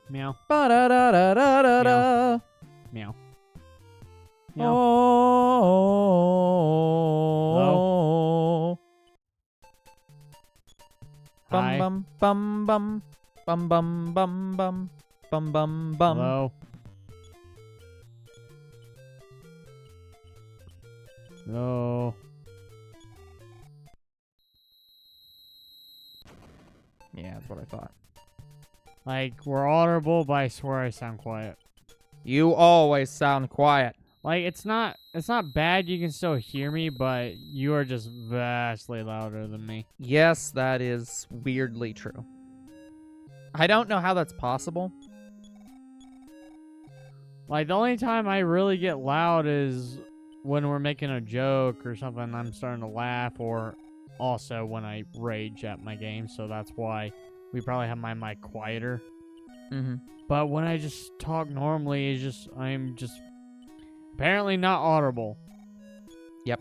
Meow. Ba-da-da-da-da-da-da. Meow. Meow. Oh. Hi. Bum bum bum bum bum bum bum bum bum bum. Hello. Hello. Yeah, that's what I thought. Like, we're audible, but I swear I sound quiet. You always sound quiet. Like, it's not bad. You can still hear me, but you are just vastly louder than me. Yes, that is weirdly true. I don't know how that's possible. Like, the only time I really get loud is when we're making a joke or something. I'm starting to laugh, or also when I rage at my game. So that's why we probably have my mic quieter. Mm-hmm. But when I just talk normally, I'm just apparently not audible. Yep.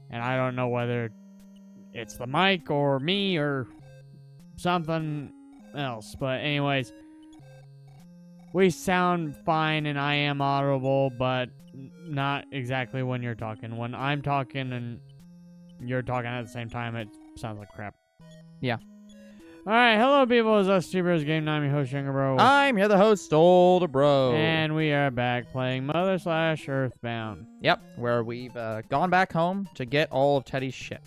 And I don't know whether it's the mic or me or something else. But anyways, we sound fine and I am audible, but not exactly when you're talking. When I'm talking and you're talking at the same time, it sounds like crap. Yeah. Alright, hello people, it's us TBGN Game. I'm your host, Younger Bro. I'm here, the host, Older Bro. And we are back playing Mother/Earthbound. Yep, where we've gone back home to get all of Teddy's shit.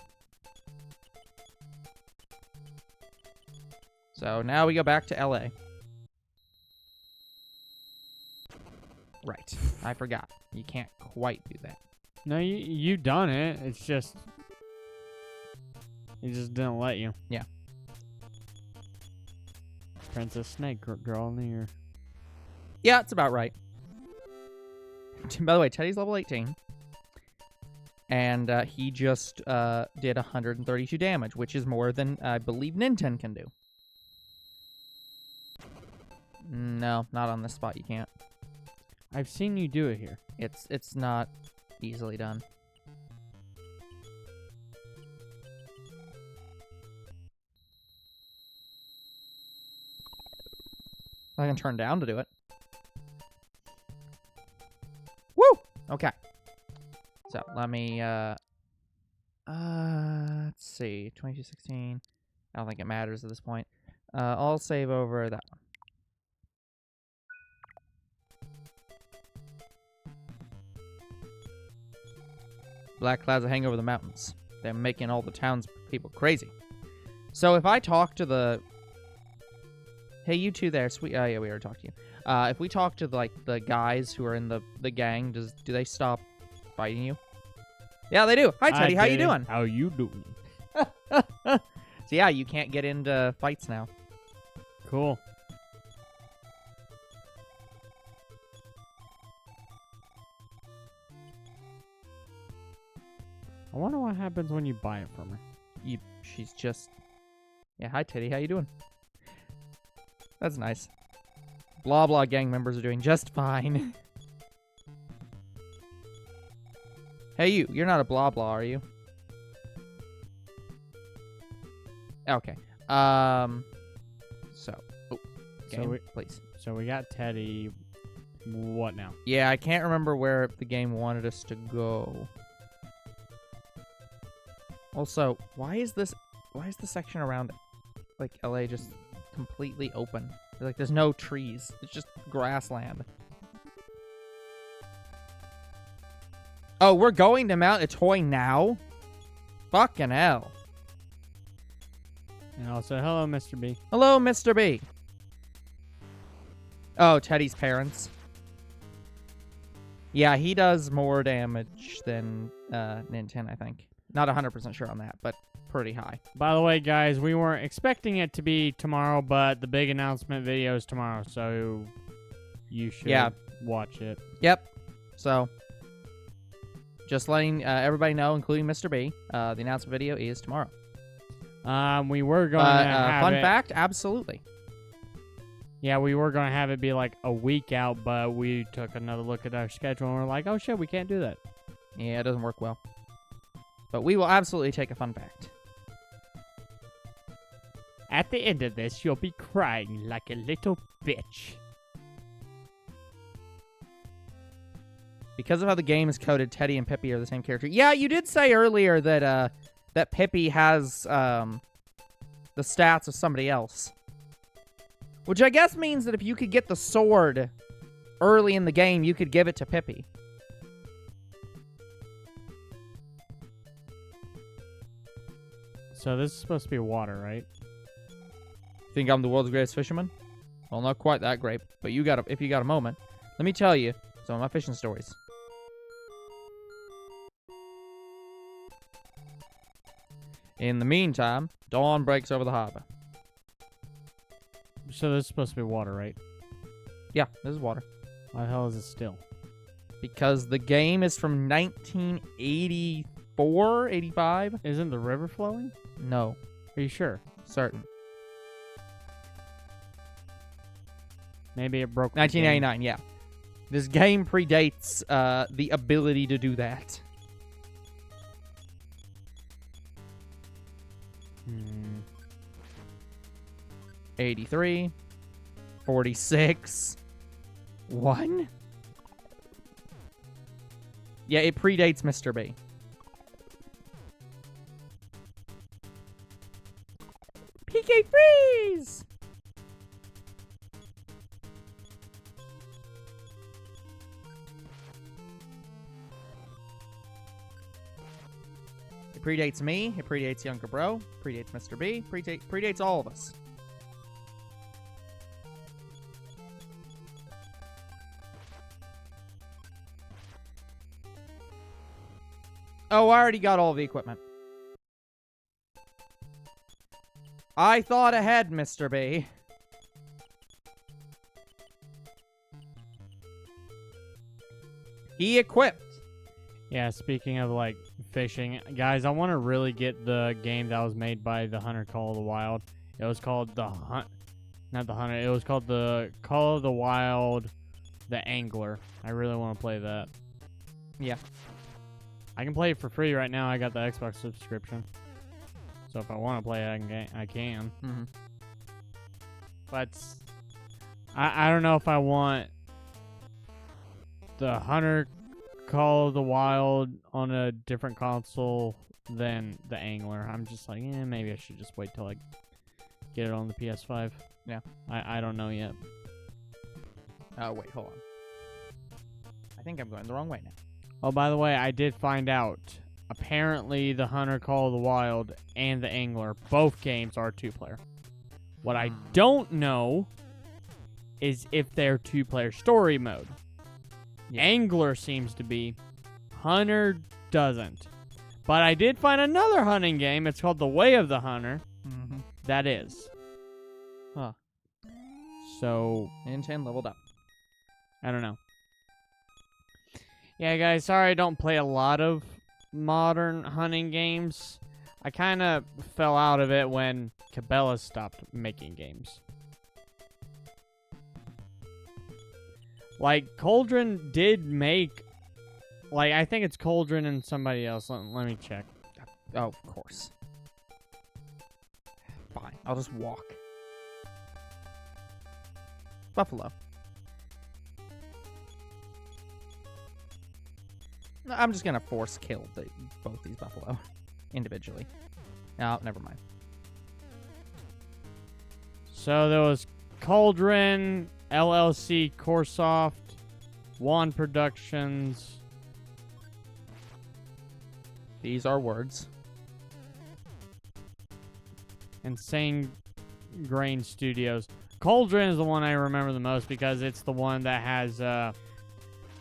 So now we go back to LA. Right, I forgot. You can't quite do that. No, you done it. It's just it just didn't let you. Yeah. Princess Snake girl near. Yeah, it's about right. By the way, Teddy's level 18. And he just did 132 damage, which is more than I believe Ninten can do. No, not on this spot. You can't. I've seen you do it here. It's not easily done. I can turn down to do it. Woo! Okay. So let me let's see. 2216. I don't think it matters at this point. I'll save over that one. Black clouds are hanging over the mountains. They're making all the townspeople crazy. So if I talk to the... Hey, you two there, sweet... Oh, yeah, we already talked to you. If we talk to, like, the guys who are in the gang, do they stop fighting you? Yeah, they do. Hi, Teddy. How you doing? How you doing? So, yeah, you can't get into fights now. Cool. I wonder what happens when you buy it from her. She's just... Yeah, hi, Teddy. How you doing? That's nice. Blah, blah gang members are doing just fine. Hey, you're not a blah, blah, are you? Okay. So... Oh, game, please. So we got Teddy. What now? Yeah, I can't remember where the game wanted us to go. Also, why is the section around, like, LA just completely open? Like, there's no trees. It's just grassland. Oh, we're going to Mount Itoi now? Fucking hell. And also, hello, Mr. B. Hello, Mr. B. Oh, Teddy's parents. Yeah, he does more damage than Ninten, I think. Not 100% sure on that, but pretty high. By the way, guys, we weren't expecting it to be tomorrow, but the big announcement video is tomorrow, so you should watch it. Yep. So, just letting everybody know, including Mr. B, the announcement video is tomorrow. We were going to have fun fact, absolutely. Yeah, we were going to have it be like a week out, but we took another look at our schedule and we're like, oh shit, we can't do that. Yeah, it doesn't work well. But we will absolutely take a fun fact. At the end of this, you'll be crying like a little bitch. Because of how the game is coded, Teddy and Pippi are the same character. Yeah, you did say earlier that that Pippi has the stats of somebody else. Which I guess means that if you could get the sword early in the game, you could give it to Pippi. So this is supposed to be water, right? Think I'm the world's greatest fisherman? Well, not quite that great, but if you got a moment, let me tell you some of my fishing stories. In the meantime, dawn breaks over the harbor. So this is supposed to be water, right? Yeah, this is water. Why the hell is it still? Because the game is from 1984, 85? Isn't the river flowing? No, Are you sure? certain. Maybe it broke. 1989, yeah. This game predates the ability to do that. 83, 46, 1. Yeah, it predates Mr. B. PK Freeze! It predates me, it predates Younger Bro, predates Mr. B, predates all of us. Oh, I already got all the equipment. I thought ahead, Mr. B. He equipped. Yeah, speaking of, like, fishing, guys, I want to really get the game that was made by the Hunter Call of the Wild. It was called the Not the Hunter. It was called the Call of the Wild, the Angler. I really want to play that. Yeah. I can play it for free right now. I got the Xbox subscription. So if I want to play it, I can. Mm-hmm. But I don't know if I want the Hunter Call of the Wild on a different console than the Angler. I'm just like, maybe I should just wait till I get it on the PS5. Yeah. I don't know yet. Oh, wait, hold on. I think I'm going the wrong way now. Oh, by the way, I did find out. Apparently, the Hunter Call of the Wild and the Angler, both games are two-player. What I don't know is if they're two-player story mode. Yeah. Angler seems to be. Hunter doesn't. But I did find another hunting game. It's called The Way of the Hunter. Mm-hmm. That is. Huh. So, Nintendo leveled up. I don't know. Yeah, guys, sorry I don't play a lot of modern hunting games. I kind of fell out of it when Cabela stopped making games. Like, Cauldron did make... Like, I think it's Cauldron and somebody else. Let me check. Oh, of course. Fine, I'll just walk. Buffalo. No, I'm just gonna force kill both these buffalo individually. No, never mind. So there was Cauldron, LLC, Coresoft, Wand Productions. These are words. Insane Grain Studios. Cauldron is the one I remember the most because it's the one that has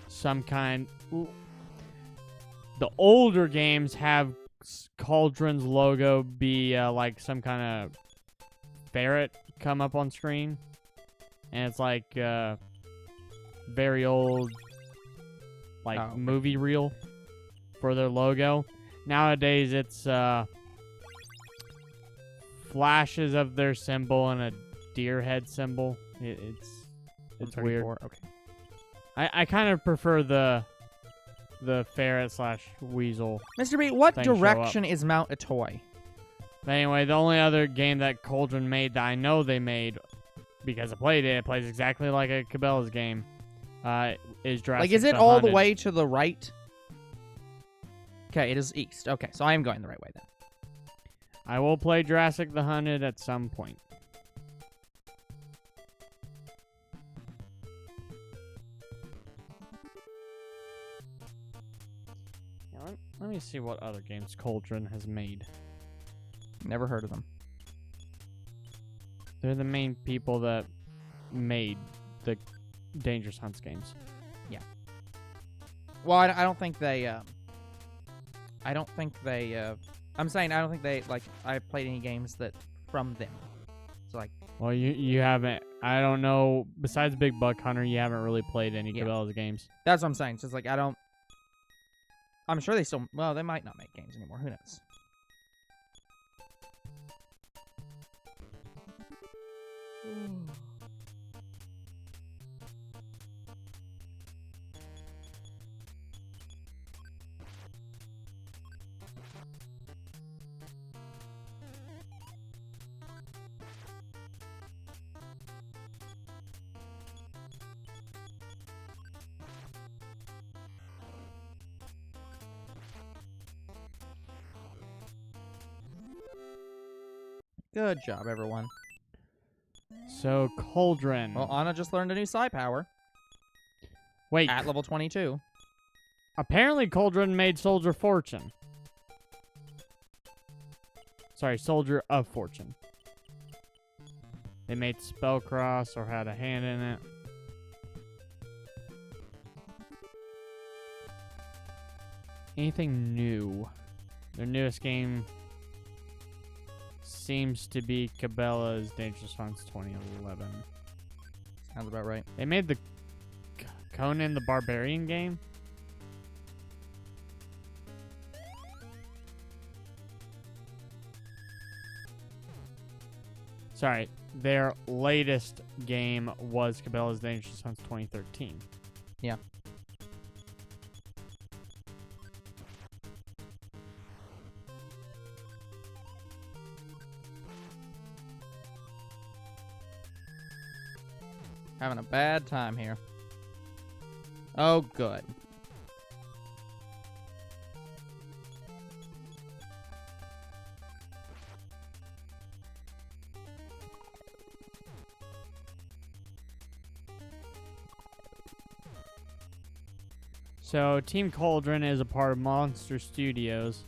some kind... The older games have Cauldron's logo be like some kind of ferret come up on screen. And it's like very old like movie reel for their logo. Nowadays it's flashes of their symbol and a deer head symbol. It's weird. Okay. I kind of prefer the ferret / weasel. Mr. B, what thing show direction is Mount Itoi? But anyway, the only other game that Cauldron made that I know they made, because I played it, it plays exactly like a Cabela's game, is Jurassic Like, is it the all the Hunted. way to the right? Okay, it is east. Okay, so I am going the right way then. I will play Jurassic the Hunted at some point. Now, let me see what other games Cauldron has made. Never heard of them. They're the main people that made the Dangerous Hunts games. Well, I don't think they. I don't think they. I'm saying I don't think they like. I played any games that from them. So like. Well, you haven't. I don't know. Besides Big Buck Hunter, you haven't really played any Cabela's games. That's what I'm saying. So it's like I don't. I'm sure they still. Well, they might not make games anymore. Who knows? Good job, everyone. So Cauldron. Well, Anna just learned a new psi power Wait. at level 22. Apparently, Cauldron made Soldier Fortune. Sorry, Soldier of Fortune. They made Spellcross or had a hand in it. Anything new? Their newest game seems to be Cabela's Dangerous Hunts 2011. Sounds about right. They made the Conan the Barbarian game. Sorry, their latest game was Cabela's Dangerous Hunts 2013. Yeah. Having a bad time here. Oh, good. So, Team Cauldron is a part of Monster Studios,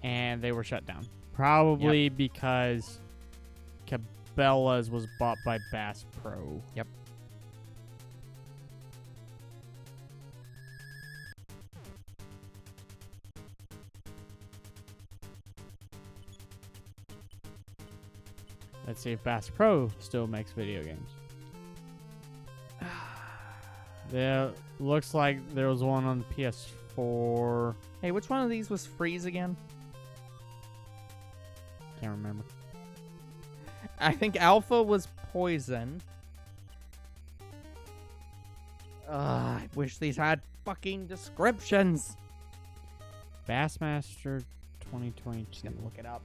and they were shut down. Probably because Cabela's was bought by Bass Pro. Yep. Let's see if Bass Pro still makes video games. There looks like there was one on the PS4. Hey, which one of these was Freeze again? Can't remember. I think Alpha was Poison. I wish these had fucking descriptions. Bassmaster 2022. Just gonna look it up.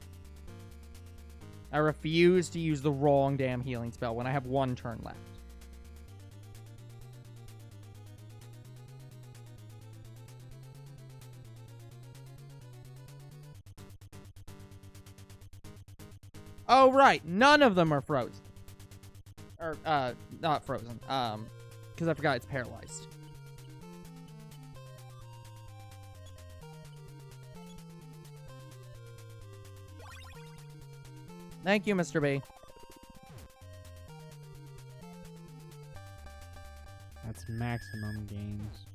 I refuse to use the wrong damn healing spell when I have one turn left. Oh, right. None of them are frozen. Or, not frozen. Because I forgot it's paralyzed. Thank you, Mr. B. That's maximum games.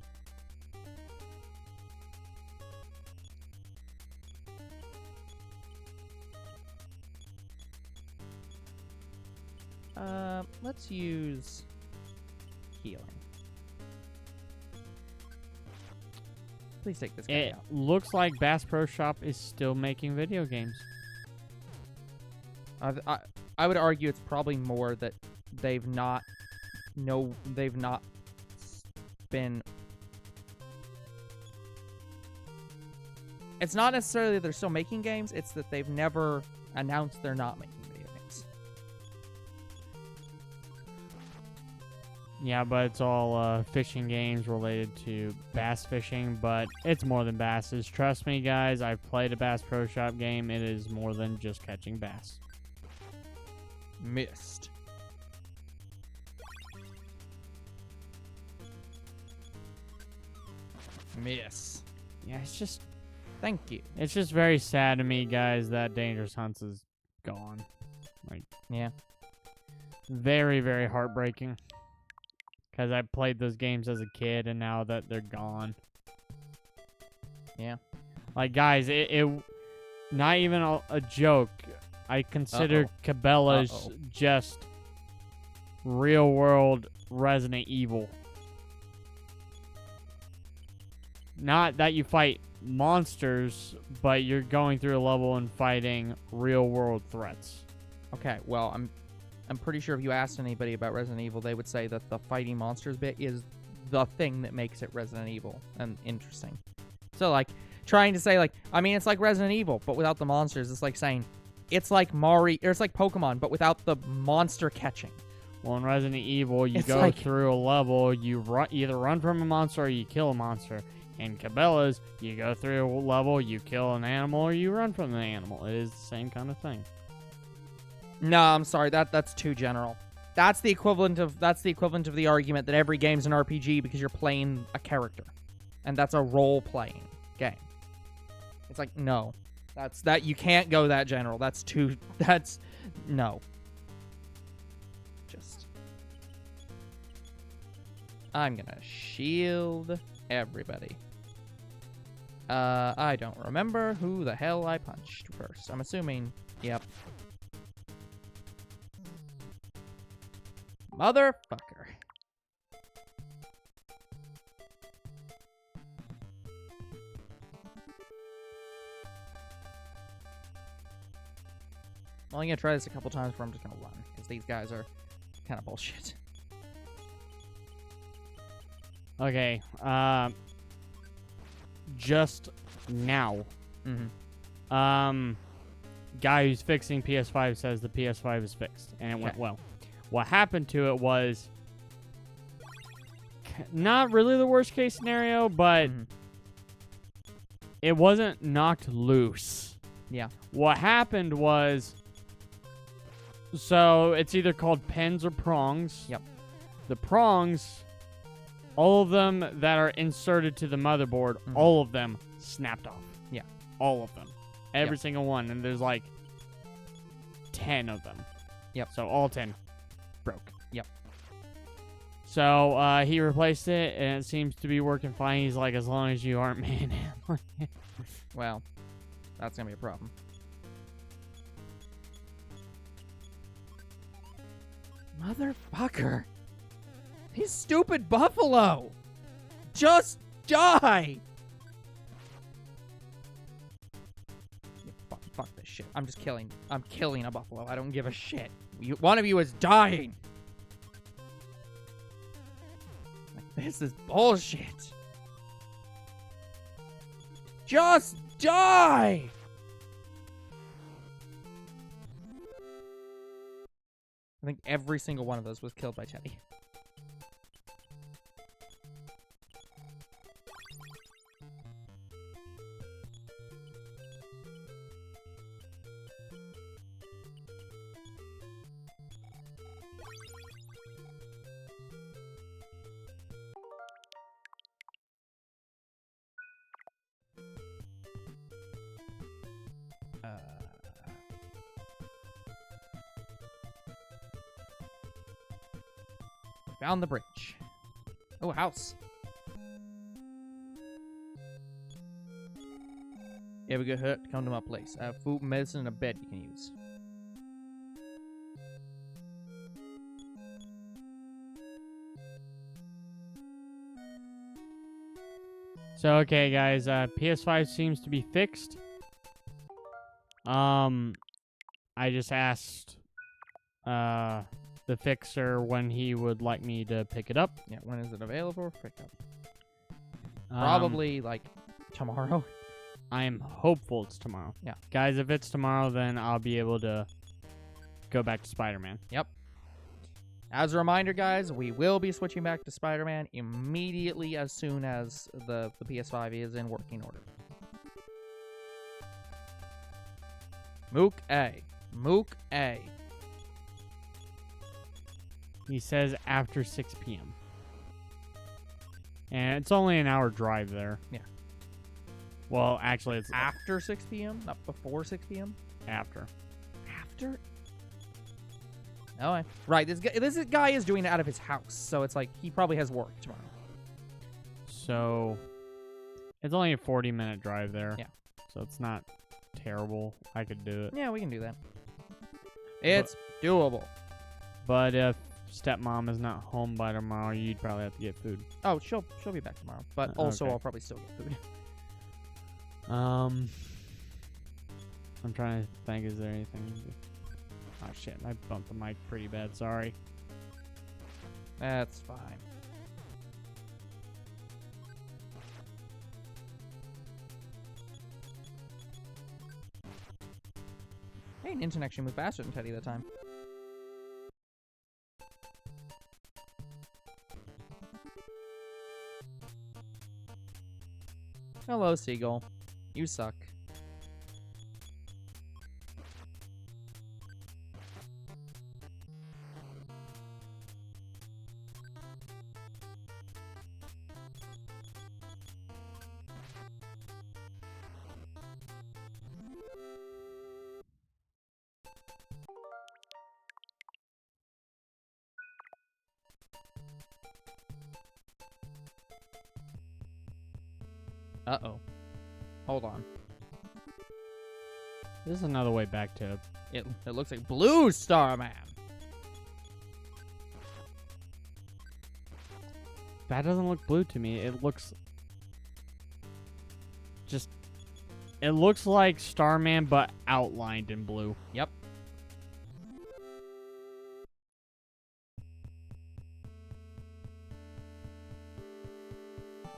Let's use healing. Please take this guy It out. looks like Bass Pro Shop is still making video games. I would argue it's probably more that they've not been. It's not necessarily that they're still making games. It's that they've never announced they're not making video games. Yeah, but it's all fishing games related to bass fishing, but it's more than basses. Trust me, guys, I've played a Bass Pro Shop game. It is more than just catching bass. Missed. Miss. Yeah, it's just Thank you. it's just very sad to me, guys, that Dangerous Hunts is gone. Like, Yeah. very, very heartbreaking. Because I played those games as a kid, and now that they're gone. Yeah. Like, guys, it not even a joke. I consider Cabela's just real world Resident Evil. Not that you fight monsters, but you're going through a level and fighting real world threats. Okay, well, I'm pretty sure if you asked anybody about Resident Evil, they would say that the fighting monsters bit is the thing that makes it Resident Evil and interesting. So, like, trying to say, like, I mean, it's like Resident Evil, but without the monsters. It's like saying it's like Mario, or it's like Pokemon, but without the monster catching. Well, in Resident Evil, you It's go like- through a level, you either run from a monster or you kill a monster. In Cabela's, you go through a level, you kill an animal, or you run from an animal. It is the same kind of thing. No, I'm sorry, that's too general. That's the equivalent of the argument that every game's an RPG because you're playing a character, and that's a role-playing game. It's like, no, that you can't go that general. No. Just, I'm gonna shield everybody. I don't remember who the hell I punched first. I'm assuming, yep. Motherfucker. I'm only gonna try this a couple times before I'm just gonna run, because these guys are kind of bullshit. Okay, just now, Mm-hmm. Guy who's fixing PS5 says the PS5 is fixed, and it went Okay. well. What happened to it was not really the worst case scenario, but Mhm. it wasn't knocked loose. Yeah. What happened was, so it's either called pins or prongs. Yep. The prongs, all of them that are inserted to the motherboard, Mhm. all of them snapped off. Yeah. All of them. Every Yep. single one. And there's like 10 of them. Yep. So all 10 broke. Yep. So he replaced it, and it seems to be working fine. He's like, as long as you aren't manhandling it. Well, that's gonna be a problem. Motherfucker! He's stupid buffalo! Just die! Yeah, fuck this shit. I'm killing a buffalo. I don't give a shit. One of you is dying! Like, this is bullshit! Just die! I think every single one of those was killed by Teddy. Found the bridge. Oh, a house. You ever get hurt? Come to my place. I have food, medicine, and a bed you can use. So, okay, guys, PS5 seems to be fixed. I just asked the fixer when he would like me to pick it up. Yeah, when is it available for pickup? Um, Probably, like, tomorrow. I'm hopeful it's tomorrow. Yeah. Guys, if it's tomorrow, then I'll be able to go back to Spider-Man. Yep. As a reminder, guys, we will be switching back to Spider-Man immediately as soon as the PS5 is in working order. Mook A. Mook A. He says after 6 p.m. And it's only an hour drive there. Yeah. Well, actually, it's After 6 p.m.? Not before 6 p.m.? after. After? Oh, right. This guy is doing it out of his house, so it's like he probably has work tomorrow. So, it's only a 40-minute drive there. Yeah. So it's not terrible. I could do it. Yeah, we can do that. It's doable. But if stepmom is not home by tomorrow, you'd probably have to get food. Oh, she'll be back tomorrow, but also Okay. I'll probably still get food. I'm trying to think. Is there anything? Oh shit! I bumped the mic pretty bad. Sorry. That's fine. Hey, Ninten actually moved faster than Teddy that time. Hello, Seagull. You suck. Uh-oh. Hold on. This is another way back to. It looks like Blue Starman. That doesn't look blue to me. It looks. Just. It looks like Starman, but outlined in blue. Yep.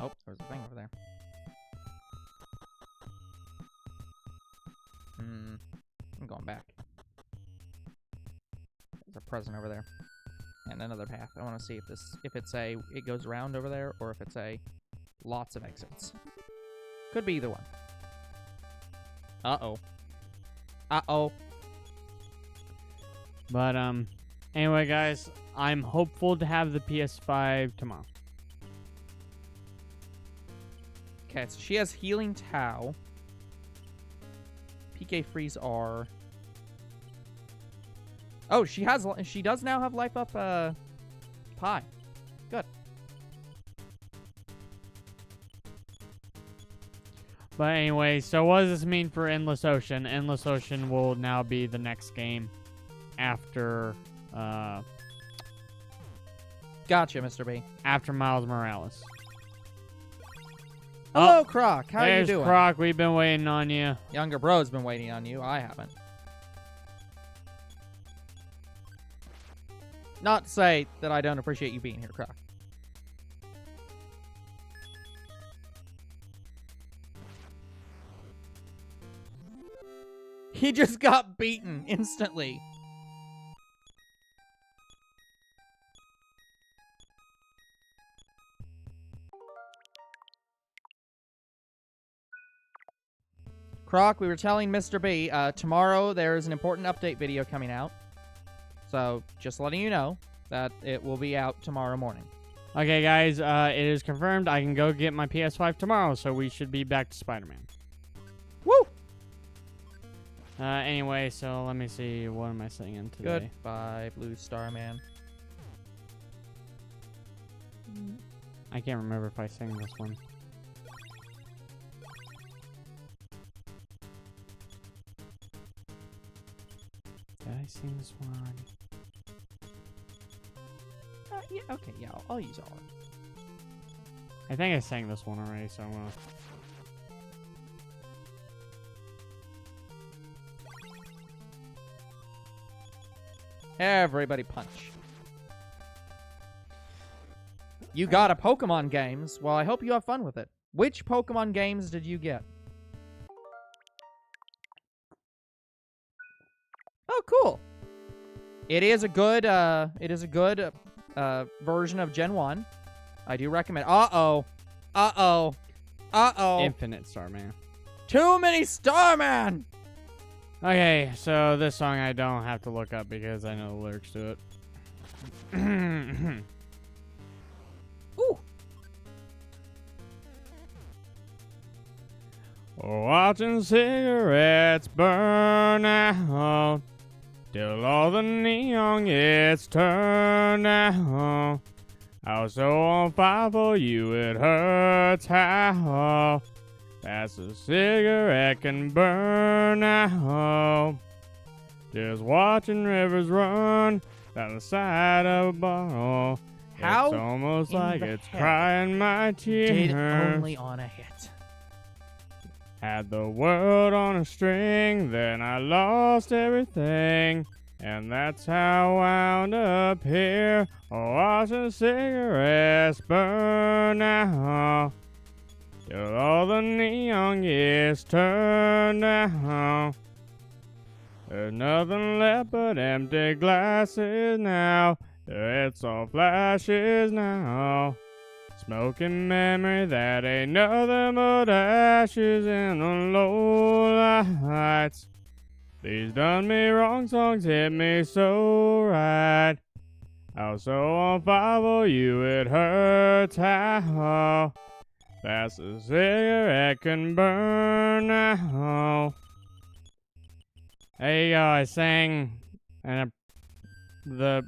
Oh, there's a thing over there. I'm going back. There's a present over there. And another path. I want to see if it goes around over there, or if it's lots of exits. Could be either one. Uh-oh. Uh-oh. But anyway, guys, I'm hopeful to have the PS5 tomorrow. Okay, so she has Healing Tau. PK Freeze R. Oh, she does now have Life Up Pie. Good. But anyway, so what does this mean for Endless Ocean? Endless Ocean will now be the next game after Gotcha, Mr. B. after Miles Morales. Hello, Croc. How are you There's doing? Croc, we've been waiting on you. Younger bro's been waiting on you. I haven't. Not to say that I don't appreciate you being here, Croc. He just got beaten instantly. Croc, we were telling Mr. B, tomorrow there is an important update video coming out. So, just letting you know that it will be out tomorrow morning. Okay, guys, it is confirmed. I can go get my PS5 tomorrow, so we should be back to Spider-Man. Woo! Anyway, so let me see. What am I singing today? Goodbye, Blue Starman. I can't remember if I sang this one. Did I sing this one already? Yeah, okay, yeah, I'll use all. I think I sang this one already, so I'm gonna... Everybody punch. You got a Pokemon games. Well, I hope you have fun with it. Which Pokemon games did you get? Oh, cool. It is a good version of Gen 1. I do recommend. Uh-oh. Infinite Starman. Too many Starman! Okay, so this song I don't have to look up because I know the lyrics to it. Ooh. Watching cigarettes burn out till all the neon gets turned out. I was so on fire for you, it hurts how fast a cigarette can burn out. Just watching rivers run down the side of a bottle. How it's almost in like the it's heck crying my tears. Did only on a hit. Had the world on a string, then I lost everything. And that's how I wound up here, watching cigarettes burn out till all the neon gets turned out. There's nothing left but empty glasses now. It's all flashes now. Smoking memory that ain't nothing but ashes in the low lights. These done me wrong songs hit me so right. I was so on fire for you, it hurts how fast a cigarette can burn out. There you go, I sang the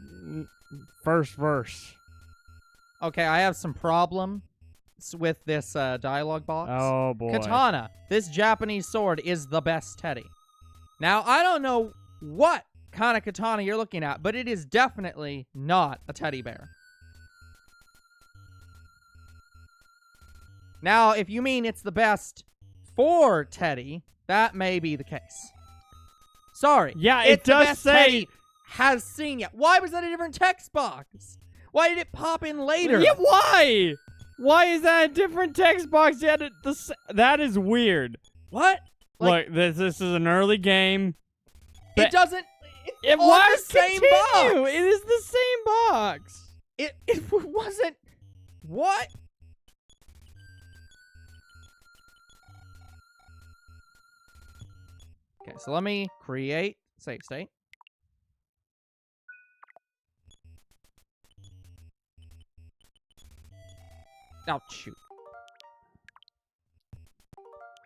first verse. Okay, I have some problems with this dialogue box. Oh boy. Katana, this Japanese sword is the best teddy. Now, I don't know what kind of katana you're looking at, but it is definitely not a teddy bear. Now, if you mean it's the best for Teddy, that may be the case. Sorry. Yeah, it's it does the best say Teddy has seen yet. Why was that a different text box? Why did it pop in later? Yeah, why? Why is that a different text box yet? That is weird. What? Like, Look, this is an early game. it doesn't. It on was the same box. It is the same box. It wasn't. What? Okay, so let me create save state. Oh, shoot.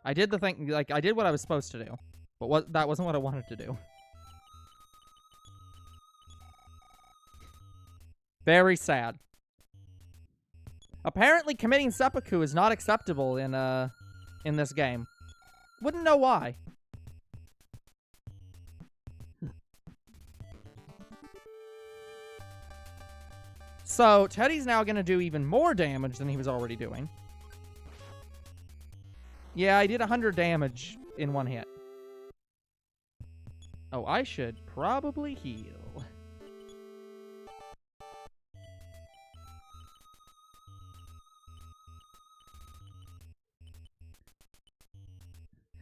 I did the thing, like, I did what I was supposed to do. But that wasn't what I wanted to do. Very sad. Apparently, committing seppuku is not acceptable in this game. Wouldn't know why. So, Teddy's now going to do even more damage than he was already doing. Yeah, I did 100 damage in one hit. Oh, I should probably heal.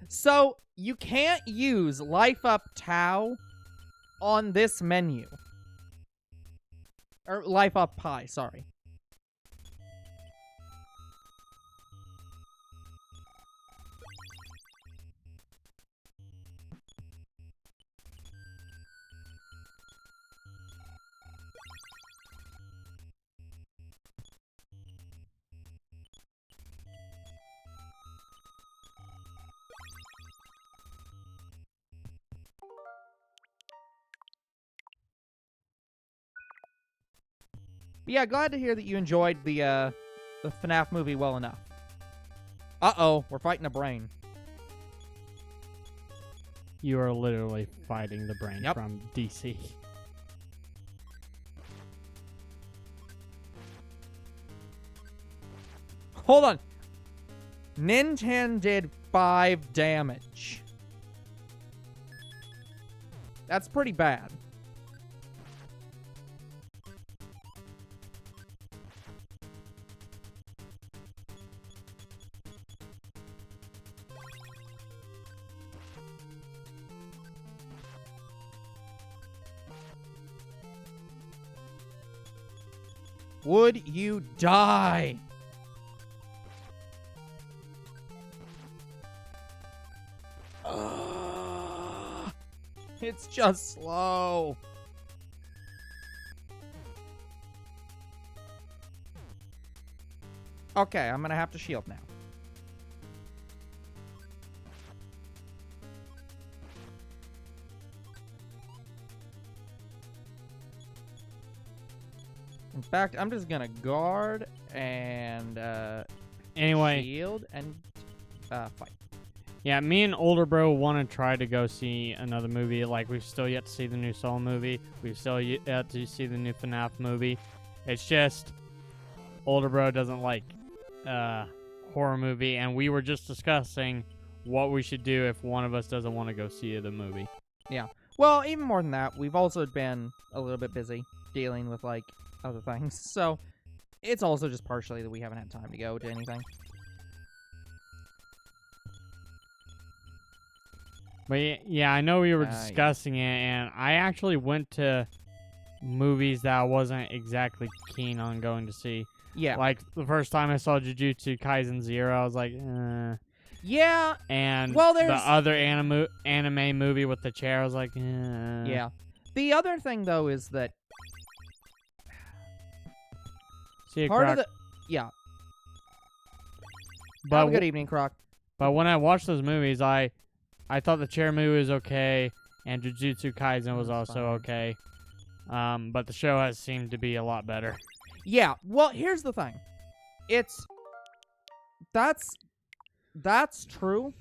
So, you can't use Life Up Tau on this menu. Or Life Up Pie, sorry. But yeah, glad to hear that you enjoyed the FNAF movie well enough. Uh-oh, we're fighting a brain. You are literally fighting the brain Yep. from DC. Hold on. Ninten did 5 damage. That's pretty bad. Would you die? It's just slow. Okay, I'm gonna have to shield now. In fact, I'm just gonna guard and Anyway, shield and fight. yeah, me and older bro want to try to go see another movie. Like, we've still yet to see the new Saw movie. We've still yet to see the new FNAF movie. It's just older bro doesn't like horror movie, and we were just discussing what we should do if one of us doesn't want to go see the movie. Yeah. Well, even more than that, we've also been a little bit busy dealing with, like, other things. So, it's also just partially that we haven't had time to go to anything. But yeah, I know we were Yeah. discussing it, and I actually went to movies that I wasn't exactly keen on going to see. Yeah. Like, the first time I saw Jujutsu Kaisen 0, I was like, Yeah. And Well, the there's- other anime movie with the chair, I was like, Yeah. The other thing, though, is that See you, part of Croc. the... Yeah. But Have a good evening, Croc. But when I watched those movies, I thought the chair movie was okay, and Jujutsu Kaisen was That's also okay. But the show has seemed to be a lot better. Yeah. Well, here's the thing. It's... That's true.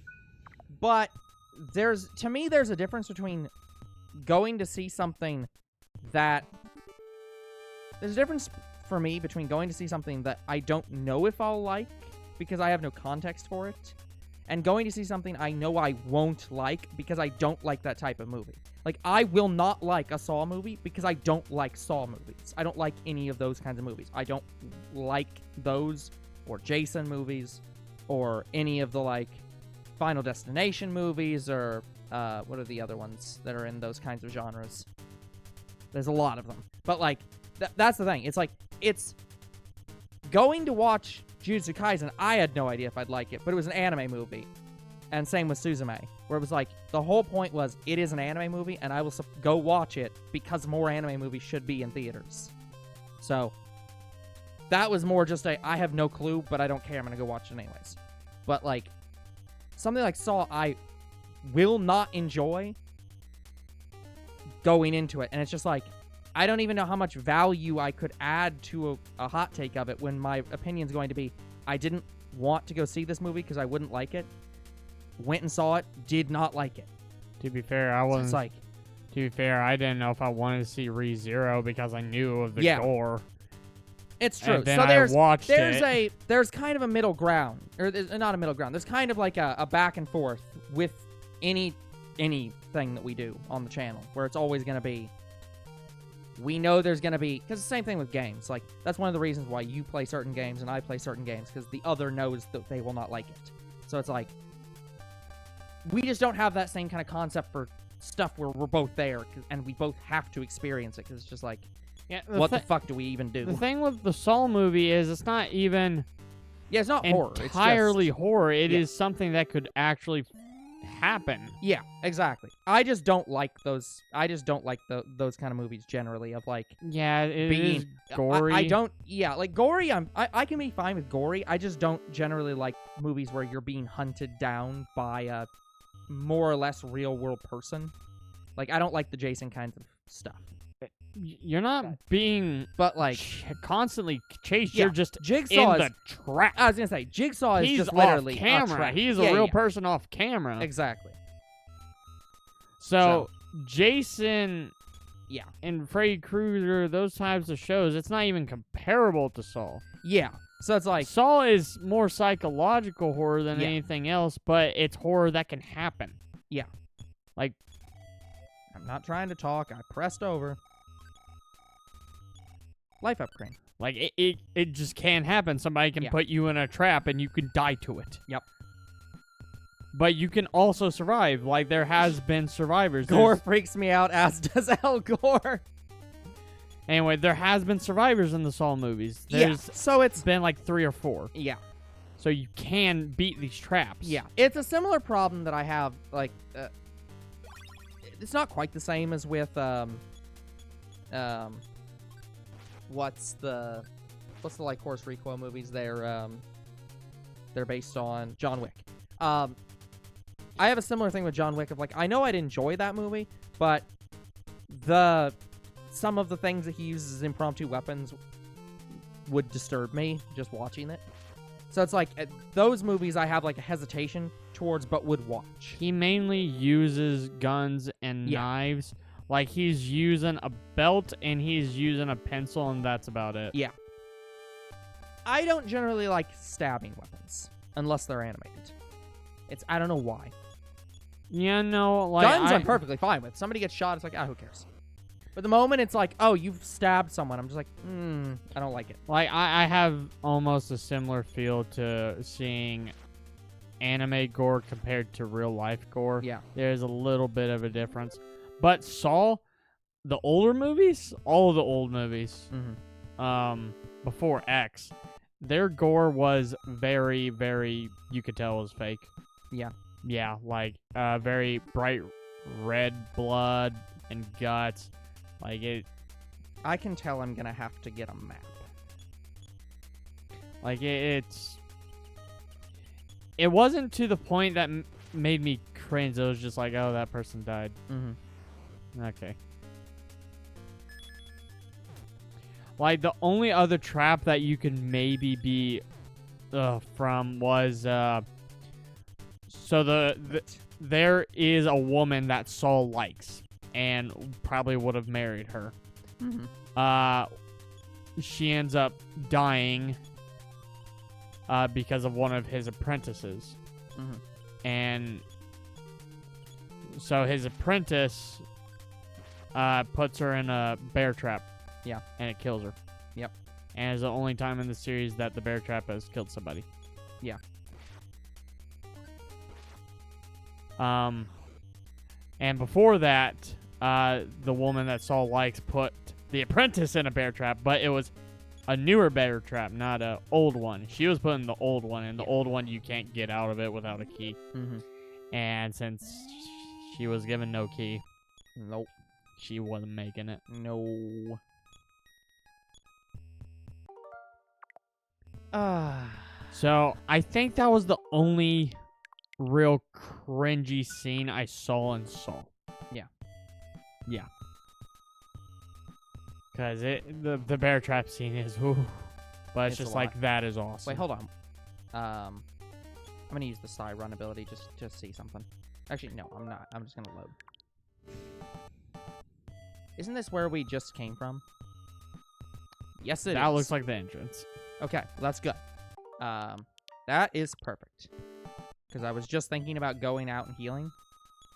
But to me, there's a difference between going to see something that... There's a difference for me between going to see something that I don't know if I'll like, because I have no context for it, and going to see something I know I won't like because I don't like that type of movie. Like, I will not like a Saw movie because I don't like Saw movies. I don't like any of those kinds of movies. I don't like those, or Jason movies, or any of the, like, Final Destination movies, or, what are the other ones that are in those kinds of genres? There's a lot of them. But, like, that's the thing. It's like, it's going to watch Jujutsu Kaisen, I had no idea if I'd like it, but it was an anime movie. And same with Suzume, where it was like, the whole point was, it is an anime movie, and I will go watch it because more anime movies should be in theaters. So, that was more just I have no clue, but I don't care, I'm gonna go watch it anyways. But, like, something like Saw, I will not enjoy going into it, and it's just like, I don't even know how much value I could add to a hot take of it when my opinion's going to be, I didn't want to go see this movie because I wouldn't like it. Went and saw it, did not like it. To be fair, I So wasn't. it's like, To be fair, I didn't know if I wanted to see ReZero because I knew of the Yeah. gore. it's true. And then So I watched it. there's kind of a middle ground, or not a middle ground. There's kind of like a back and forth with anything that we do on the channel, where it's always going to be, we know there's going to be, because the same thing with games. Like, that's one of the reasons why you play certain games and I play certain games, because the other knows that they will not like it. So it's like, we just don't have that same kind of concept for stuff where we're both there, and we both have to experience it, because it's just like, Yeah, what the fuck do we even do? The thing with the Saw movie is it's not even Yeah, it's not horror. entirely It's just, horror. It Yeah. is something that could actually happen. yeah, exactly. I just don't like those. I just don't like those kind of movies generally. Of like Yeah, it being is gory. I don't. Yeah, like gory. I can be fine with gory. I just don't generally like movies where you're being hunted down by a more or less real world person. Like, I don't like the Jason kinds of stuff. You're not being But like constantly chased. Yeah, You're just Jigsaw in is. the trap. I was gonna say Jigsaw is He's just off literally camera. a trap. He's Yeah, a real yeah, person off camera. Exactly. So Jason Yeah. and Freddy Krueger, those types of shows, it's not even comparable to Saw. Yeah. So it's like, Saw is more psychological horror than Yeah. anything else, but it's horror that can happen. Yeah. Like, I'm not trying to talk. I pressed over. Life up, Crane. like it just can happen. Somebody can Yeah. put you in a trap and you can die to it. Yep. But you can also survive. Like, there has been survivors. Gore freaks me out, as does Al Gore. Anyway, there has been survivors in the Saw movies. There's so it's been like 3 or 4. yeah. So you can beat these traps. Yeah, it's a similar problem that I have. Like, it's not quite the same as with what's the like horse recoil movies? They're based on John Wick. I have a similar thing with John Wick of like I know I'd enjoy that movie, but some of the things that he uses as impromptu weapons would disturb me just watching it. So it's like those movies I have like a hesitation towards, but would watch. He mainly uses guns and knives. Like he's using a belt and he's using a pencil, and that's about it. Yeah. I don't generally like stabbing weapons unless they're animated. I don't know why. Yeah, no, like guns I'm perfectly fine with. Somebody gets shot, it's like, who cares? But the moment it's like, oh, you've stabbed someone, I'm just like, I don't like it. Like, I have almost a similar feel to seeing anime gore compared to real life gore. Yeah. There's a little bit of a difference. But Saw, the older movies, all of the old movies, before X, their gore was very, very, you could tell it was fake. Yeah. Yeah, like, very bright red blood and guts. Like it, I can tell I'm gonna have to get a map. Like it wasn't to the point that made me cringe. It was just like, oh, that person died. Okay. Like the only other trap that you could maybe be from was so there is a woman that Saul likes and probably would have married her. She ends up dying because of one of his apprentices. And so his apprentice puts her in a bear trap. Yeah. And it kills her. Yep. And it's the only time in the series that the bear trap has killed somebody. Yeah. And before that, the woman that Saul likes put the apprentice in a bear trap, but it was a newer bear trap, not an old one. She was putting the old one, and the old one you can't get out of it without a key. And since she was given no key, nope, she wasn't making it. No. So I think that was the only real cringy scene I saw in Saw. Yeah. Because the bear trap scene is, ooh. But it's just like, that is awesome. Wait, hold on. I'm going to use the side run ability just to see something. Actually, no, I'm not. I'm just going to load. Isn't this where we just came from? Yes, it is. That looks like the entrance. Okay, well, that's good. That is perfect. Because I was just thinking about going out and healing.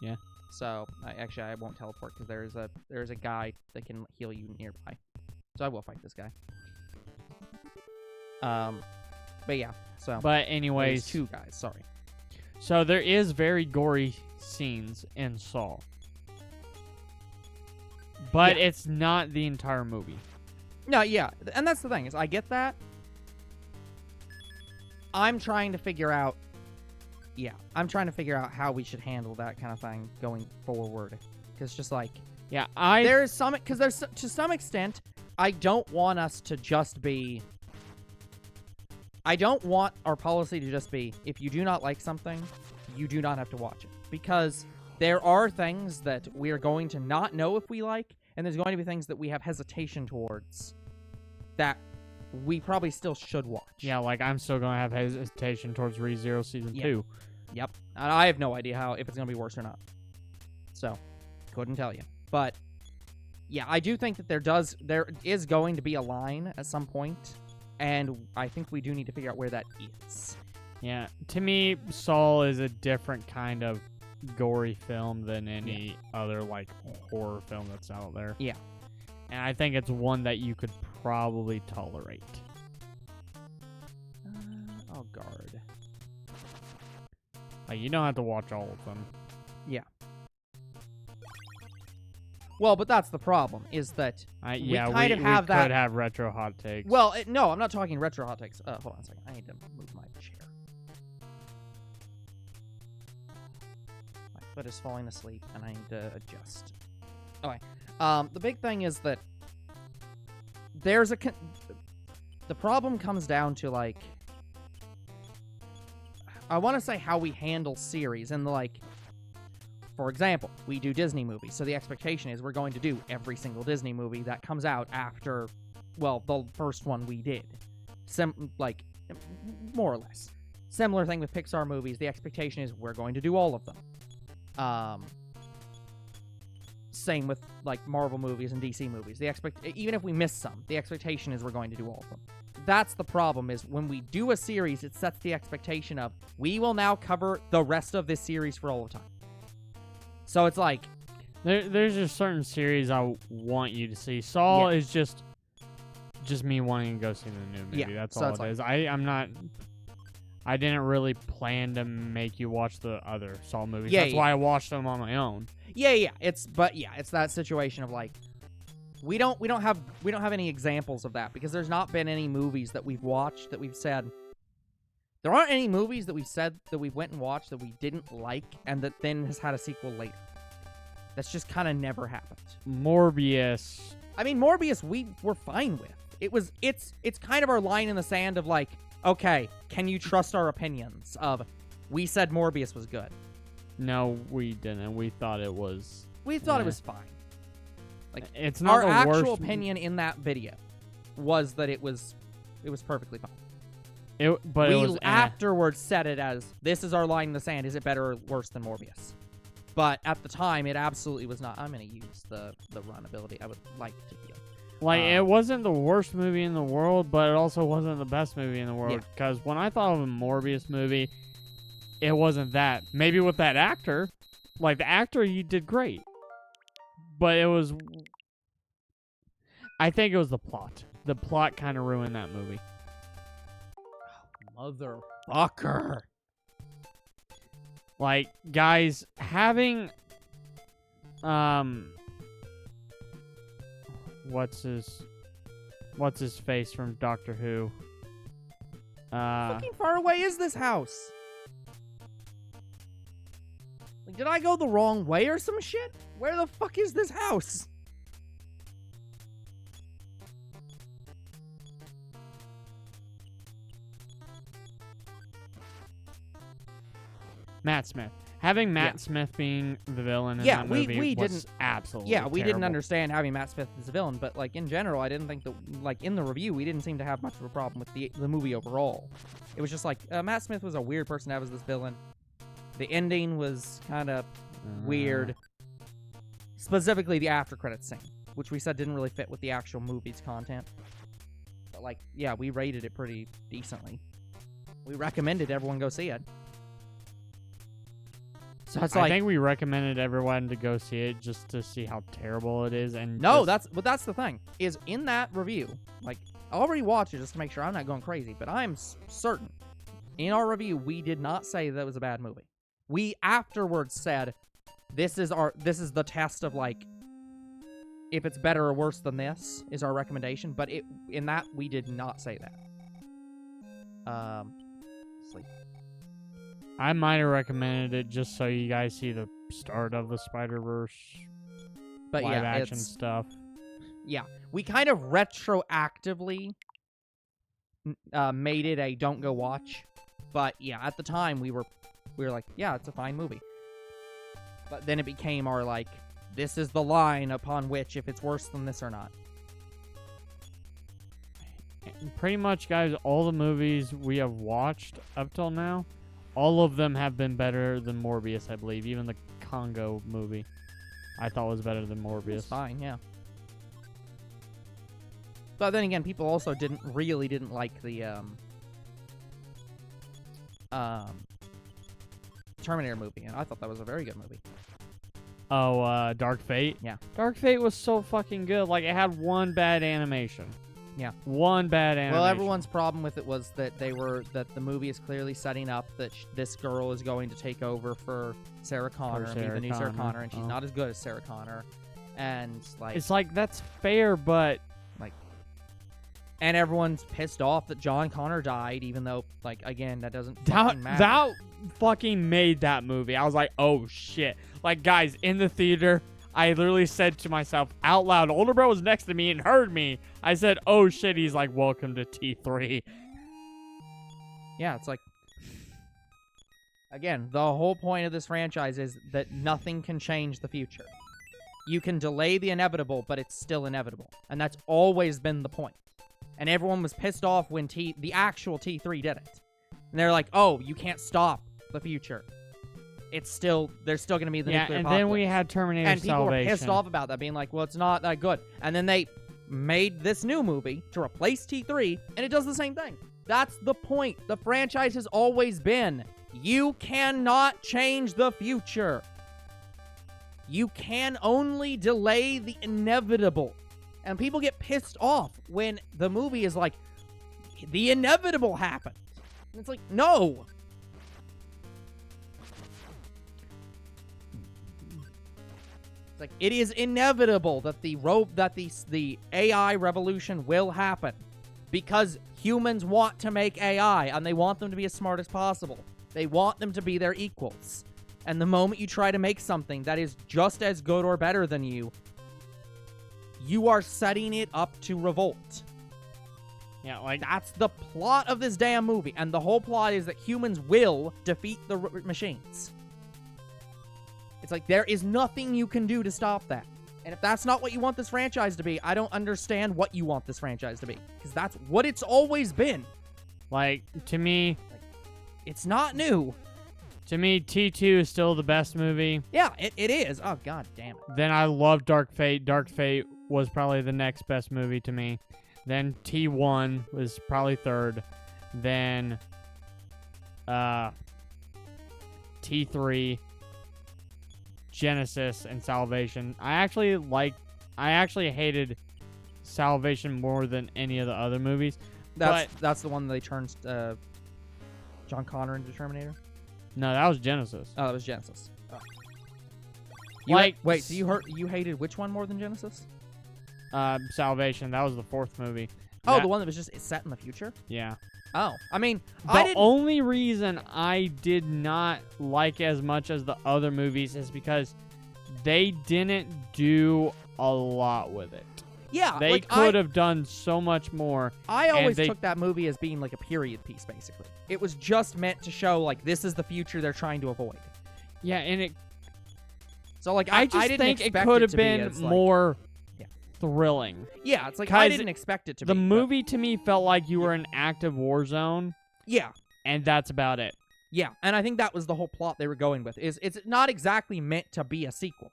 Yeah. So, I won't teleport because there's a guy that can heal you nearby. So I will fight this guy. But yeah, so. But anyways. There's 2 guys, sorry. So there is very gory scenes in Saw. But it's not the entire movie. No, yeah, and that's the thing, is I get that. I'm trying to figure out how we should handle that kind of thing going forward. Because just like, there's to some extent, I don't want us to just be, I don't want our policy to just be, if you do not like something, you do not have to watch it. Because there are things that we are going to not know if we like, and there's going to be things that we have hesitation towards that we probably still should watch. Yeah, like I'm still going to have hesitation towards ReZero Season 2. Yep. And I have no idea if it's going to be worse or not. So, couldn't tell you. But, yeah, I do think that there is going to be a line at some point, and I think we do need to figure out where that is. Yeah, to me, Saw is a different kind of gory film than any other, like, horror film that's out there. Yeah. And I think it's one that you could probably tolerate. Oh, guard. Like, you don't have to watch all of them. Yeah. Well, but that's the problem, is that Yeah, we kind of have we that. could have retro hot takes. Well, no, I'm not talking retro hot takes. Hold on a second. I need to move my chair. My foot is falling asleep, and I need to adjust. Okay. The big thing is that there's the problem comes down to, like, I want to say how we handle series, and, like, for example, we do Disney movies, so the expectation is we're going to do every single Disney movie that comes out after, well, the first one we did. Like, more or less. Similar thing with Pixar movies, the expectation is we're going to do all of them. Same with, like, Marvel movies and DC movies. Even if we miss some, the expectation is we're going to do all of them. That's the problem, is when we do a series, it sets the expectation of, we will now cover the rest of this series for all of time. So it's like... There's just certain series I want you to see. Saw is just me wanting to go see the new movie. Yeah, That's so all it's it is. I didn't really plan to make you watch the other Saw movies. That's why I watched them on my own. Yeah. It's that situation of, like, we don't have any examples of that, because there's not been any movies that we've watched that we've said. There aren't any movies that we've said that we went and watched that we didn't like and that then has had a sequel later. That's just kind of never happened. Morbius. I mean, Morbius we were fine with. It's kind of our line in the sand of, like, okay, can you trust our opinions of, we said Morbius was good. No, we didn't. We thought it was... We thought it was fine. Like, it's not our the actual worst... opinion in that video was that it was perfectly fine. But we it was afterwards said it as, this is our line in the sand. Is it better or worse than Morbius? But at the time, it absolutely was not. I'm going to use the run ability. I would like to heal. Like, it wasn't the worst movie in the world, but it also wasn't the best movie in the world. Because when I thought of a Morbius movie, it wasn't that. Maybe with that actor. Like, the actor, he did great. But it was... I think it was the plot. The plot kind of ruined that movie. Motherfucker. Like, guys, having... What's his face from Doctor Who? How fucking far away is this house? Like, did I go the wrong way or some shit? Where the fuck is this house? Matt Smith. Having Matt Smith being the villain in that movie we was didn't absolutely we terrible. didn't understand having Matt Smith as a villain, but, like, in general, I didn't think that, like, in the review, we didn't seem to have much of a problem with the movie overall. It was just like, Matt Smith was a weird person to have as this villain. The ending was kind of weird. Specifically the after credits scene, which we said didn't really fit with the actual movie's content. But, like, yeah, we rated it pretty decently. We recommended everyone go see it. So it's I think we recommended everyone to go see it just to see how terrible it is. And that's the thing, is in that review, like, I already watched it just to make sure I'm not going crazy, but I'm certain in our review we did not say that it was a bad movie. We afterwards said this is the test of, like, if it's better or worse than this is our recommendation, but in that we did not say that. Sleep. I might have recommended it just so you guys see the start of the Spider-Verse live action stuff. Yeah, we kind of retroactively made it a don't go watch, but yeah, at the time we were like, yeah, it's a fine movie. But then it became our, like, this is the line upon which if it's worse than this or not. Pretty much, guys, all the movies we have watched up till now, all of them have been better than Morbius, I believe. Even the Congo movie, I thought was better than Morbius. It's fine, yeah. But then again, people also didn't like the Terminator movie, and I thought that was a very good movie. Oh, Dark Fate? Yeah. Dark Fate was so fucking good. Like, it had one bad animation. Yeah. One bad animation. Well, everyone's problem with it was that the movie is clearly setting up that this girl is going to take over for Sarah Connor and be the new Sarah Connor, and she's not as good as Sarah Connor. And like It's like, that's fair, but and everyone's pissed off that John Connor died, even though, like, again, that doesn't that fucking matter. that fucking made that movie. I was like, oh shit. Like, guys, in the theater, I literally said to myself out loud, older bro was next to me and heard me. I said, oh shit. He's like, welcome to T3. Yeah, it's like, again, the whole point of this franchise is that nothing can change the future. You can delay the inevitable, but it's still inevitable. And that's always been the point. And everyone was pissed off when the actual T3 did it. And they're like, oh, you can't stop the future. There's still going to be the nuclear and apocalypse. then we had Terminator And people Salvation. were pissed off about that, being like, well, it's not that good. And then they made this new movie to replace T3, and it does the same thing. That's the point. The franchise has always been, you cannot change the future. You can only delay the inevitable. And people get pissed off when the movie is like, the inevitable happened. And it's like, no. It's like, it is inevitable that the AI revolution will happen. Because humans want to make AI, and they want them to be as smart as possible. They want them to be their equals. And the moment you try to make something that is just as good or better than you, you are setting it up to revolt. Yeah, like, That's the plot of this damn movie. And the whole plot is that humans will defeat the machines. It's like, there is nothing you can do to stop that. And if that's not what you want this franchise to be, I don't understand what you want this franchise to be. Because that's what it's always been. like, to me, It's not new. T2 is still the best movie. Yeah, it is. Oh, god damn it. Then I love Dark Fate. Dark Fate was probably the next best movie to me. Then T1 was probably third. Then T3, Genesis, and Salvation. I actually hated Salvation more than any of the other movies. That's the one they turned John Connor into Terminator? No, that was Genesis. Oh, that was Genesis. Oh. Wait, so you hated which one more than Genesis? Salvation. That was the fourth movie. Oh, the one that was just set in the future? Yeah. Oh, I mean, The only reason I did not like as much as the other movies is because they didn't do a lot with it. Yeah, They could have done so much more. I always they- took that movie as being like a period piece, basically. It was just meant to show, like, this is the future they're trying to avoid. Yeah, and it. So, like, I I just didn't think it expect could have to be been as, like- more Yeah. thrilling. Yeah, it's like, I 'Cause didn't expect it to The be. but- movie to me felt like you were in active war zone, Yeah. and that's about it. Yeah, and I think that was the whole plot they were going with. It's not exactly meant to be a sequel.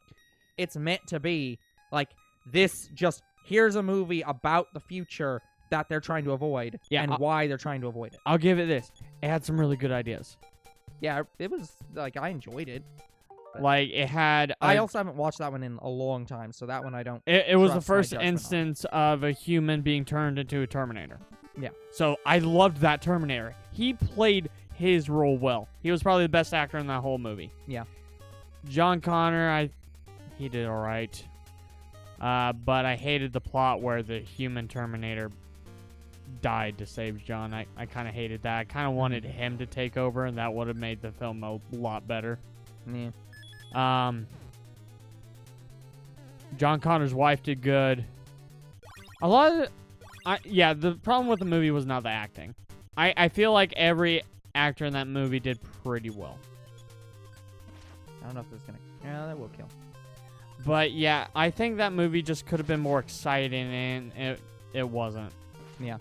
It's meant to be like this. Just here's a movie about the future that they're trying to avoid, Yeah, and why they're trying to avoid it. I'll give it this. It had some really good ideas. Yeah, it was like I enjoyed it. Like, it had. I also haven't watched that one in a long time, so that one I don't. It was the trust my first judgment on. instance of a human being turned into a Terminator. Yeah. So I loved that Terminator. He played his role well. He was probably the best actor in that whole movie. Yeah. John Connor, he did all right. But I hated the plot where the human Terminator died to save John. I kind of hated that. I kind of wanted him to take over, and that would have made the film a lot better. Yeah. John Connor's wife did good. A lot of the problem with the movie was not the acting. I feel like every actor in that movie did pretty well. I don't know if it's gonna. Yeah, that will kill. But yeah, I think that movie just could have been more exciting, and it wasn't. Yeah.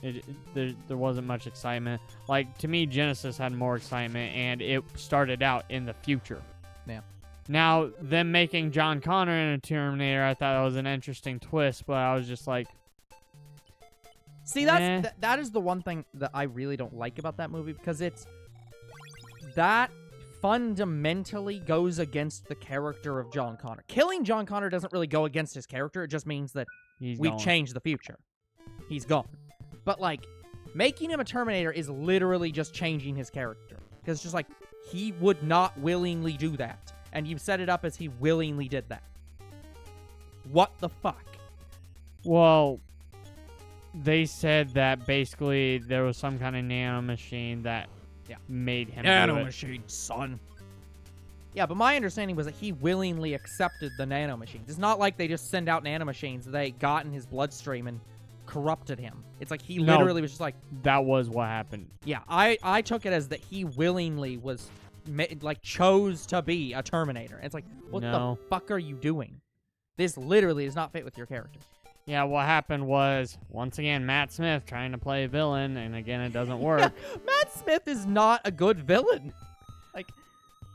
There wasn't much excitement. Like, to me, Genesis had more excitement, and it started out in the future. Yeah. Now, them making John Connor in a Terminator, I thought that was an interesting twist, but I was just like... See, that is the one thing that I really don't like about that movie, because that fundamentally goes against the character of John Connor. Killing John Connor doesn't really go against his character. It just means that we've changed the future. He's gone. But, like, making him a Terminator is literally just changing his character. Because it's just like, he would not willingly do that. And you set it up as he willingly did that. what the fuck? Well, they said that basically there was some kind of nanomachine that made him do it. Nanomachine, son. Yeah, but my understanding was that he willingly accepted the nanomachines. It's not like they just send out nanomachines that they got in his bloodstream and corrupted him. It's like he literally was just like... That was what happened. Yeah, I took it as that he willingly was, chose to be a Terminator. It's like, what the fuck are you doing? This literally does not fit with your character. Yeah, what happened was, once again, Matt Smith trying to play a villain, and again, it doesn't work. Matt Smith is not a good villain. Like...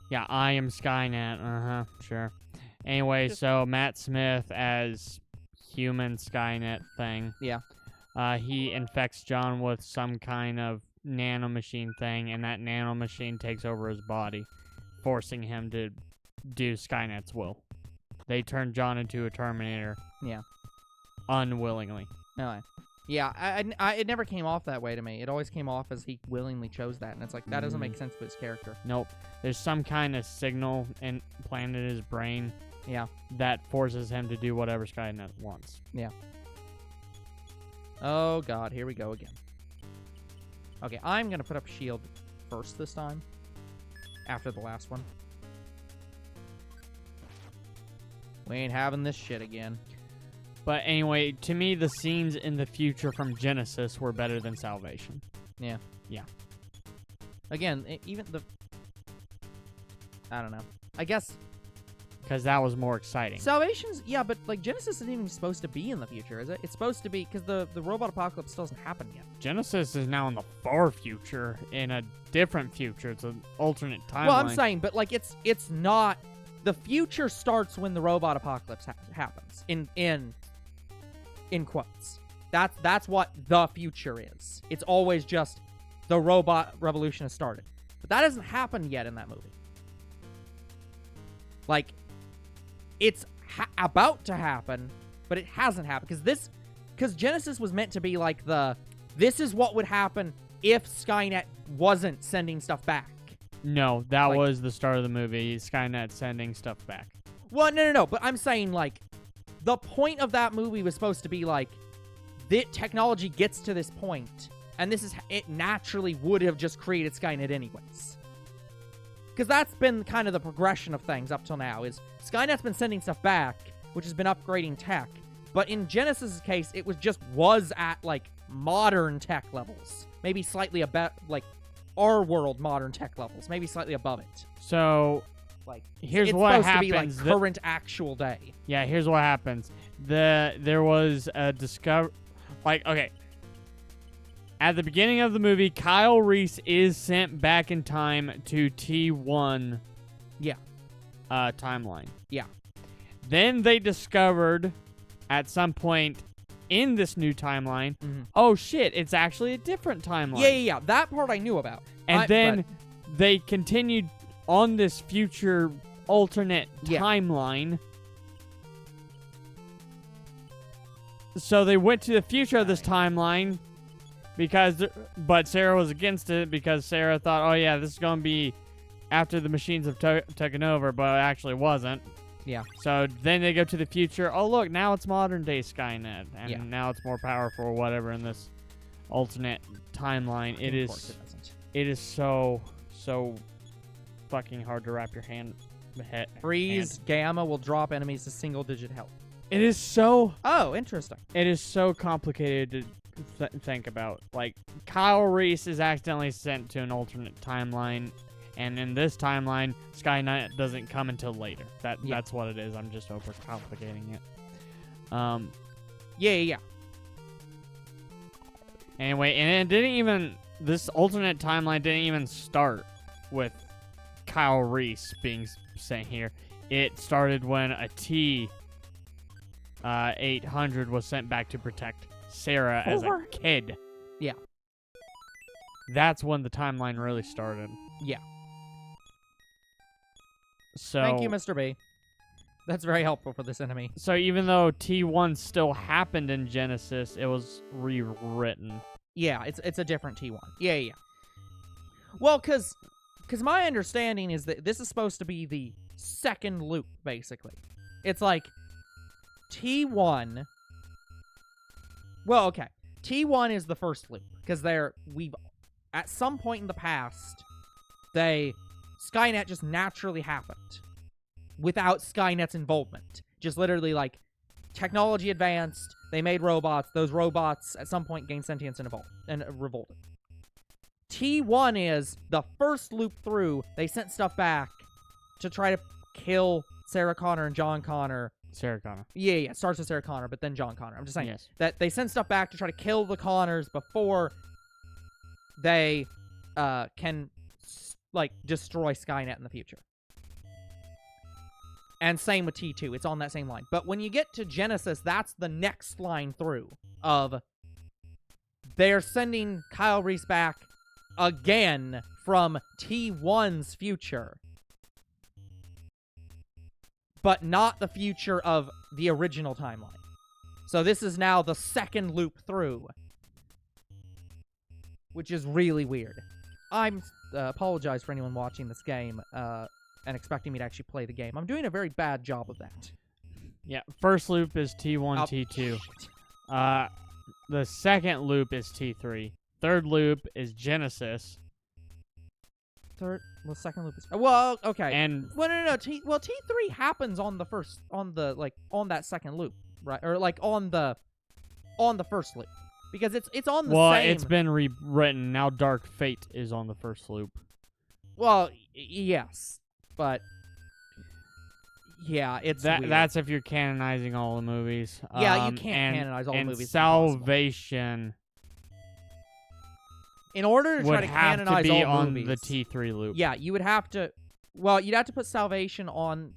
Yeah, I am Skynet. Sure. Anyway, so Matt Smith as human Skynet thing. Yeah. He infects John with some kind of nanomachine thing, and that nanomachine takes over his body, forcing him to do Skynet's will. They turn John into a Terminator. Yeah. Unwillingly. No. Yeah, it never came off that way to me. It always came off as he willingly chose that, and it's like, that doesn't make sense with his character. Nope. There's some kind of signal implanted in his brain that forces him to do whatever Skynet wants. Yeah. Oh, God, here we go again. Okay, I'm going to put up a shield first this time, after the last one. We ain't having this shit again. But anyway, to me, the scenes in the future from Genesis were better than Salvation. Yeah. Yeah. Again, even the... I don't know. I guess... Because that was more exciting. Salvation's... Yeah, but, like, Genesis isn't even supposed to be in the future, is it? It's supposed to be... Because the robot apocalypse still hasn't happened yet. Genesis is now in the far future, in a different future. It's an alternate timeline. Well, I'm saying, but, like, it's not... The future starts when the robot apocalypse happens. In quotes. That's what the future is. It's always just the robot revolution has started. But that hasn't happened yet in that movie. Like, it's about to happen, but it hasn't happened. Because Genesis was meant to be like this is what would happen if Skynet wasn't sending stuff back. No, that was the start of the movie. Skynet sending stuff back. Well, no. But I'm saying, like, the point of that movie was supposed to be, like, the technology gets to this point, and it naturally would have just created Skynet anyways. Because that's been kind of the progression of things up till now, is Skynet's been sending stuff back, which has been upgrading tech. But in Genesis' case, it was at, like, modern tech levels. Maybe slightly above, like, our world modern tech levels. Maybe slightly above it. So... Like, here's what happens. It's supposed to be, like, current actual day. Yeah, here's what happens. There was a okay. At the beginning of the movie, Kyle Reese is sent back in time to T1. Yeah. Timeline. Yeah. Then they discovered, at some point in this new timeline, mm-hmm. Oh shit, it's actually a different timeline. Yeah. That part I knew about. And they continued on this future alternate timeline. So they went to the future of this timeline but Sarah was against it because Sarah thought, oh yeah, this is going to be after the machines have taken over, but it actually wasn't. Yeah. So then they go to the future. Oh look, now it's modern day Skynet, and now it's more powerful or whatever in this alternate timeline. It is so fucking hard to wrap your Freeze Gamma will drop enemies to single-digit health. It is so... Oh, interesting. It is so complicated to think about. Like, Kyle Reese is accidentally sent to an alternate timeline, and in this timeline, Skynet doesn't come until later. That's what it is. I'm just overcomplicating it. Yeah. Anyway, and it didn't even... This alternate timeline didn't even start with Kyle Reese being sent here. It started when a T-800 was sent back to protect Sarah as a kid. Yeah. That's when the timeline really started. Yeah. So thank you, Mr. B. That's very helpful for this enemy. So even though T1 still happened in Genesis, it was rewritten. Yeah, it's a different T1. Yeah. Well, because my understanding is that this is supposed to be the second loop, basically. It's like, T1. Well, okay. T1 is the first loop because we've at some point in the past, Skynet just naturally happened without Skynet's involvement. Just literally like technology advanced. They made robots. Those robots at some point gained sentience and revolted. T1 is the first loop through. They sent stuff back to try to kill Sarah Connor and John Connor. Sarah Connor. Yeah. It starts with Sarah Connor, but then John Connor. I'm just saying that they send stuff back to try to kill the Connors before they can like destroy Skynet in the future. And same with T2. It's on that same line. But when you get to Genesis, that's the next line through of they're sending Kyle Reese back again from T1's future. But not the future of the original timeline. So this is now the second loop through. Which is really weird. I'm apologize for anyone watching this game and expecting me to actually play the game. I'm doing a very bad job of that. Yeah, first loop is T1, T2. The second loop is T3. Third loop is Genesis. Second loop is... Well, okay. And... Well, no. T3 happens on that second loop, right? Or, like, on the first loop. Because it's on the same... Well, it's been rewritten. Now Dark Fate is on the first loop. Well, yes. But... Yeah, it's weird. That's if you're canonizing all the movies. Yeah, you can't canonize all the movies. And Salvation... In order to try to canonize all movies, would have to be on the T3 loop. Yeah, you would have to... Well, you'd have to put Salvation on...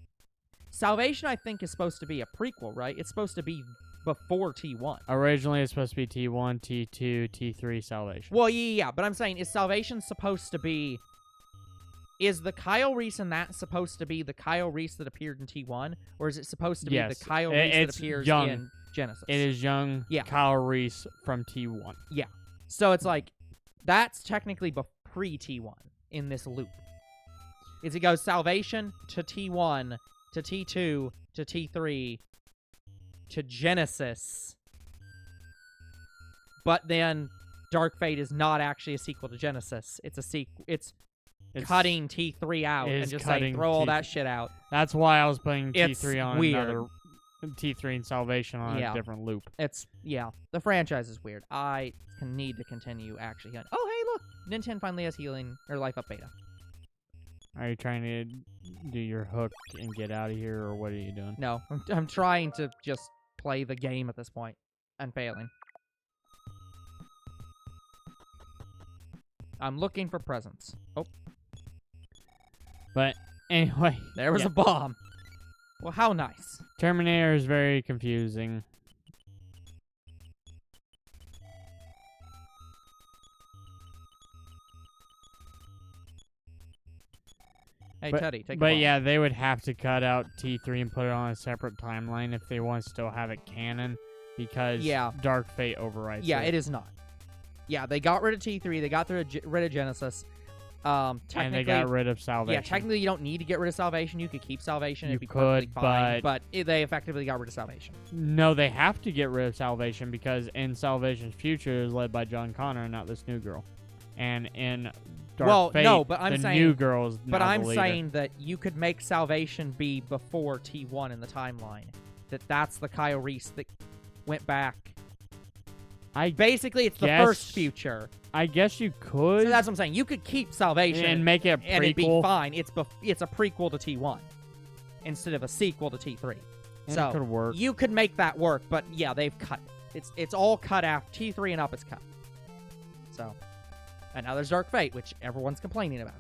Salvation, I think, is supposed to be a prequel, right? It's supposed to be before T1. Originally, it's supposed to be T1, T2, T3, Salvation. Well, yeah, but I'm saying, is Salvation supposed to be... Is the Kyle Reese in that supposed to be the Kyle Reese that appeared in T1? Or is it supposed to be the Kyle Reese that appears in Genesis? It is young Kyle Reese from T1. Yeah. So it's like... That's technically pre-T1 in this loop. It goes Salvation to T1 to T2 to T3 to Genesis. But then Dark Fate is not actually a sequel to Genesis. It's a sequel. It's cutting T3 out and just saying throw all that shit out. That's why I was putting T3 on weird. Another T3 and Salvation on a different loop. The franchise is weird. I need to continue actually healing. Oh, hey, look! Nintendo finally has healing, or life up beta. Are you trying to do your hook and get out of here, or what are you doing? No, I'm trying to just play the game at this point, and failing. I'm looking for presents. Oh. But, anyway. There was a bomb. Well, how nice. Terminator is very confusing. Hey, Teddy, take a But bomb. yeah, they would have to cut out T3 and put it on a separate timeline if they want to still have it canon, because Dark Fate overrides it. Yeah, it is not. Yeah, they got rid of T3, they got rid of Genesis. And they got rid of Salvation. Yeah, technically you don't need to get rid of Salvation. You could keep Salvation. You it'd be perfectly fine, but they effectively got rid of Salvation. No, they have to get rid of Salvation because in Salvation's future is led by John Connor and not this new girl. And in Dark Fate, no, but I'm saying, new girl is now the leader. saying that you could make Salvation be before T1 in the timeline. That's the Kyle Reese that went back. Basically, it's the first future. I guess you could. So that's what I'm saying. You could keep Salvation and make it a prequel. And it'd be fine. It's a prequel to T1 instead of a sequel to T3. And so it could work. You could make that work, but yeah, they've cut it. It's all cut after T3 and up. It's cut. So, and now there's Dark Fate, which everyone's complaining about.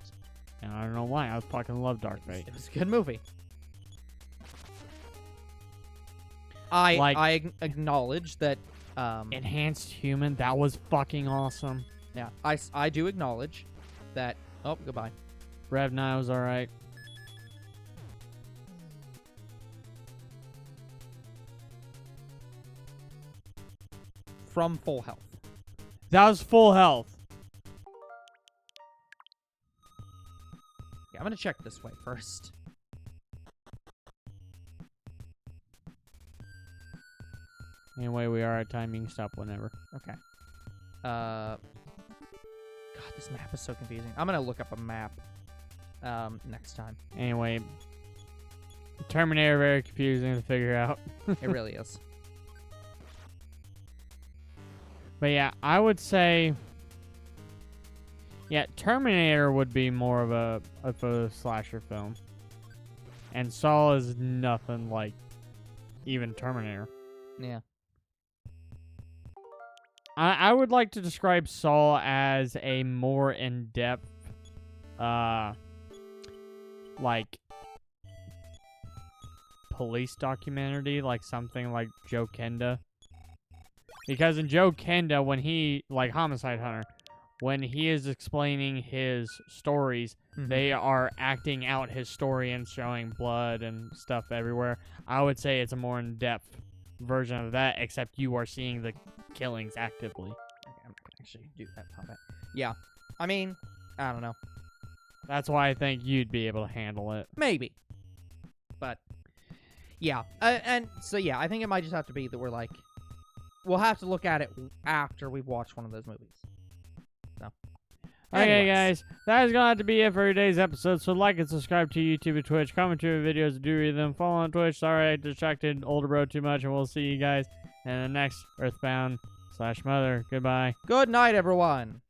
And I don't know why. I fucking love Dark Fate. It was a good movie. I acknowledge that. Enhanced Human, that was fucking awesome. Yeah, I do acknowledge that. Oh, goodbye. Rev 9 was alright. From Full Health. That was Full Health. Yeah, I'm gonna check this way first. Anyway, we are at time. You can stop whenever. Okay. God, this map is so confusing. I'm gonna look up a map next time. Anyway, Terminator very confusing to figure out. It really is. But yeah, I would say, yeah, Terminator would be more of a slasher film, and Saw is nothing like even Terminator. Yeah. I would like to describe Saw as a more in-depth, like police documentary, like something like Joe Kenda. Because in Joe Kenda, when he, like Homicide Hunter, when he is explaining his stories, they are acting out his story and showing blood and stuff everywhere. I would say it's a more in-depth version of that, except you are seeing the killings actively. Okay, I'm gonna actually do that comment. Yeah. I mean, I don't know. That's why I think you'd be able to handle it. Maybe. But, yeah. And so, yeah, I think it might just have to be that we're like, we'll have to look at it after we've watched one of those movies. So. Okay, Anyways. guys, that is going to have to be it for today's episode. So like and subscribe to YouTube and Twitch. Comment to your videos, do read them. Follow on Twitch. Sorry I distracted Older Bro too much, and we'll see you guys in the next Earthbound/Mother. Goodbye. Good night, everyone.